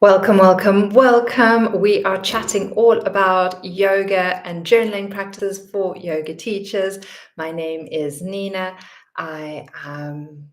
Welcome, welcome, welcome. We are chatting all about yoga and journaling practices for yoga teachers. My name is Nina. I am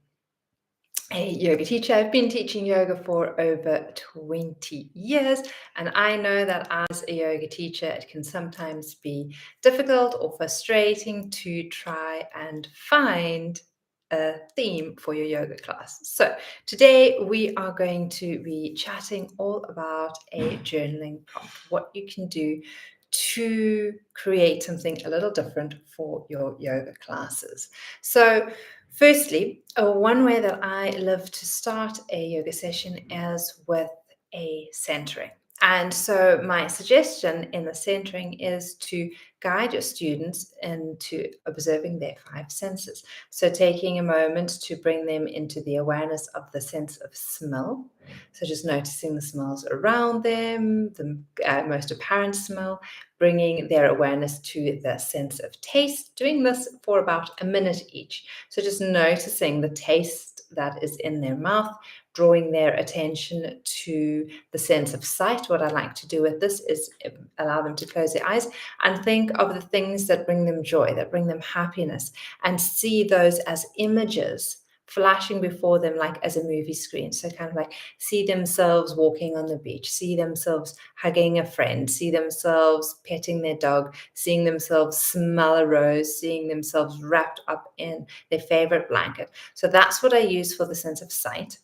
a yoga teacher. I've been teaching yoga for over 20 years, and I know that as a yoga teacher, it can sometimes be difficult or frustrating to try and find a theme for your yoga class. So today we are going to be chatting all about a journaling prompt, what you can do to create something a little different for your yoga classes. So firstly, one way that I love to start a yoga session is with a centering. And so my suggestion in the centering is to guide your students into observing their five senses. So taking a moment to bring them into the awareness of the sense of smell. So just noticing the smells around them, the most apparent smell, bringing their awareness to the sense of taste, doing this for about a minute each. So just noticing the taste that is in their mouth, drawing their attention to the sense of sight. What I like to do with this is allow them to close their eyes and think of the things that bring them joy, that bring them happiness, and see those as images flashing before them like as a movie screen. So kind of like see themselves walking on the beach, see themselves hugging a friend, see themselves petting their dog, seeing themselves smell a rose, seeing themselves wrapped up in their favorite blanket. So that's what I use for the sense of sight.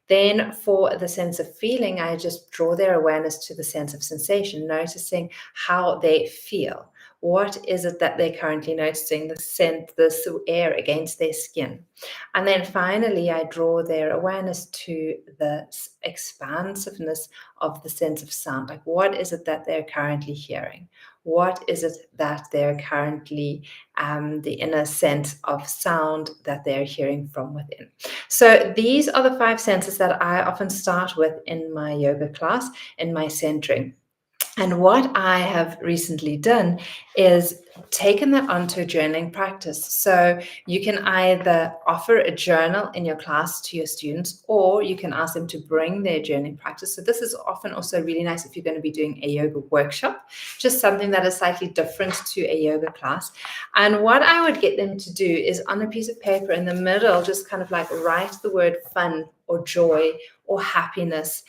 Then for the sense of feeling, I just draw their awareness to the sense of sensation, noticing how they feel. What is it that they're currently noticing? The scent, the air against their skin. And then finally, I draw their awareness to the expansiveness of the sense of sound. Like, what is it that they're currently hearing? What is it that they're currently, the inner sense of sound that they're hearing from within? So these are the five senses that I often start with in my yoga class, in my centering. And what I have recently done is taken that onto a journaling practice. So you can either offer a journal in your class to your students, or you can ask them to bring their journaling practice. So this is often also really nice if you're going to be doing a yoga workshop, just something that is slightly different to a yoga class. And what I would get them to do is on a piece of paper in the middle, just kind of like write the word fun or joy or happiness.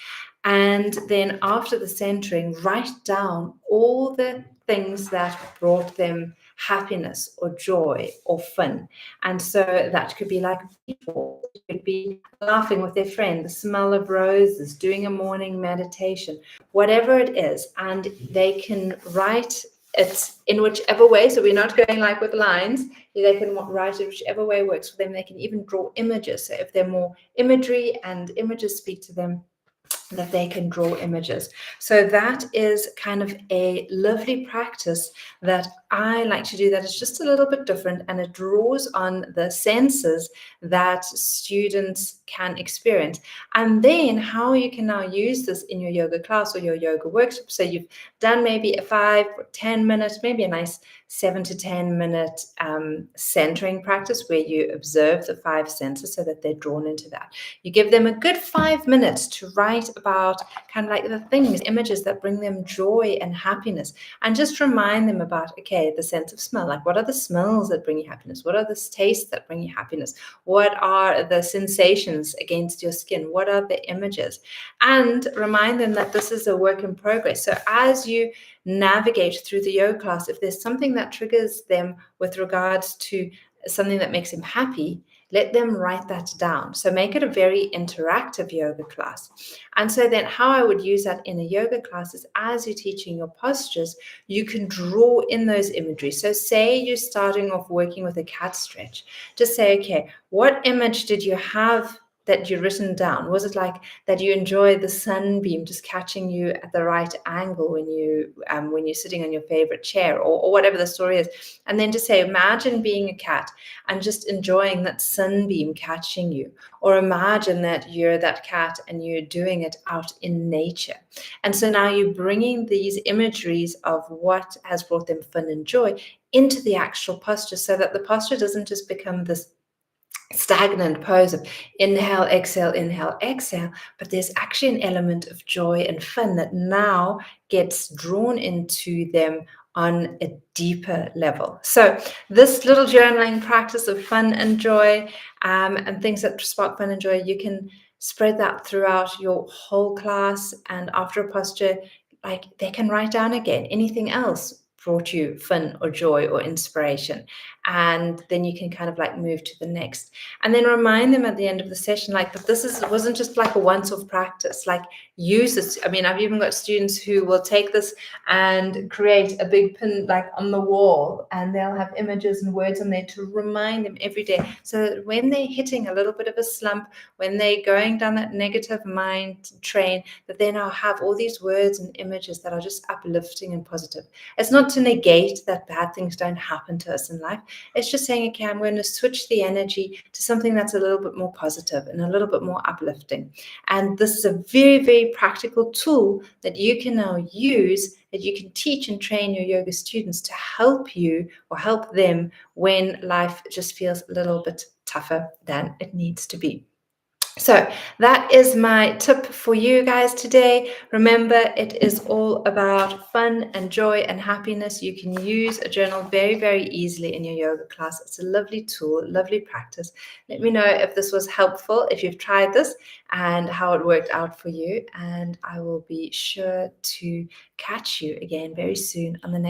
And then after the centering, write down all the things that brought them happiness or joy or fun. And so that could be like people, it could be laughing with their friend, the smell of roses, doing a morning meditation, whatever it is. And they can write it in whichever way. So we're not going like with lines. They can write it whichever way works for them. They can even draw images. So if they're more imagery and images speak to them, that they can draw images. So that is kind of a lovely practice that I like to do that is just a little bit different, and it draws on the senses that students can experience. And then how you can now use this in your yoga class or your yoga workshop. So you've done maybe a 5 or 10 minutes, maybe a nice 7 to 10 minute centering practice where you observe the five senses so that they're drawn into that. You give them a good 5 minutes to write about kind of like the things, images that bring them joy and happiness, and just remind them about, okay, the sense of smell. Like, what are the smells that bring you happiness? What are the tastes that bring you happiness? What are the sensations against your skin? What are the images? And remind them that this is a work in progress. So as you navigate through the yoga class, if there's something that triggers them with regards to something that makes them happy, let them write that down. So make it a very interactive yoga class. And so then how I would use that in a yoga class is, as you're teaching your postures, you can draw in those imagery. So say you're starting off working with a cat stretch. Just say, okay, what image did you have that you've written down? Was it like that you enjoy the sunbeam just catching you at the right angle when you're sitting on your favorite chair, or whatever the story is? And then just say, imagine being a cat and just enjoying that sunbeam catching you. Or imagine that you're that cat and you're doing it out in nature. And so now you're bringing these imageries of what has brought them fun and joy into the actual posture, so that the posture doesn't just become this stagnant pose of inhale, exhale, but there's actually an element of joy and fun that now gets drawn into them on a deeper level. So this little journaling practice of fun and joy, and things that spark fun and joy, you can spread that throughout your whole class. And after a posture, like, they can write down again anything else brought you fun or joy or inspiration, and then you can kind of like move to the next, and then remind them at the end of the session, like, that wasn't just like a once-off practice. Like, use this. I mean, I've even got students who will take this and create a big pin like on the wall, and they'll have images and words on there to remind them every day, so that when they're hitting a little bit of a slump, when they're going down that negative mind train, that they now have all these words and images that are just uplifting and positive. It's not to negate that bad things don't happen to us in life. It's just saying, okay, I'm going to switch the energy to something that's a little bit more positive and a little bit more uplifting. And this is a very, very practical tool that you can now use, that you can teach and train your yoga students to help you or help them when life just feels a little bit tougher than it needs to be. So that is my tip for you guys today. Remember, it is all about fun and joy and happiness. You can use a journal very, very easily in your yoga class. It's a lovely tool, lovely practice. Let me know if this was helpful, if you've tried this, and how it worked out for you. And I will be sure to catch you again very soon on the next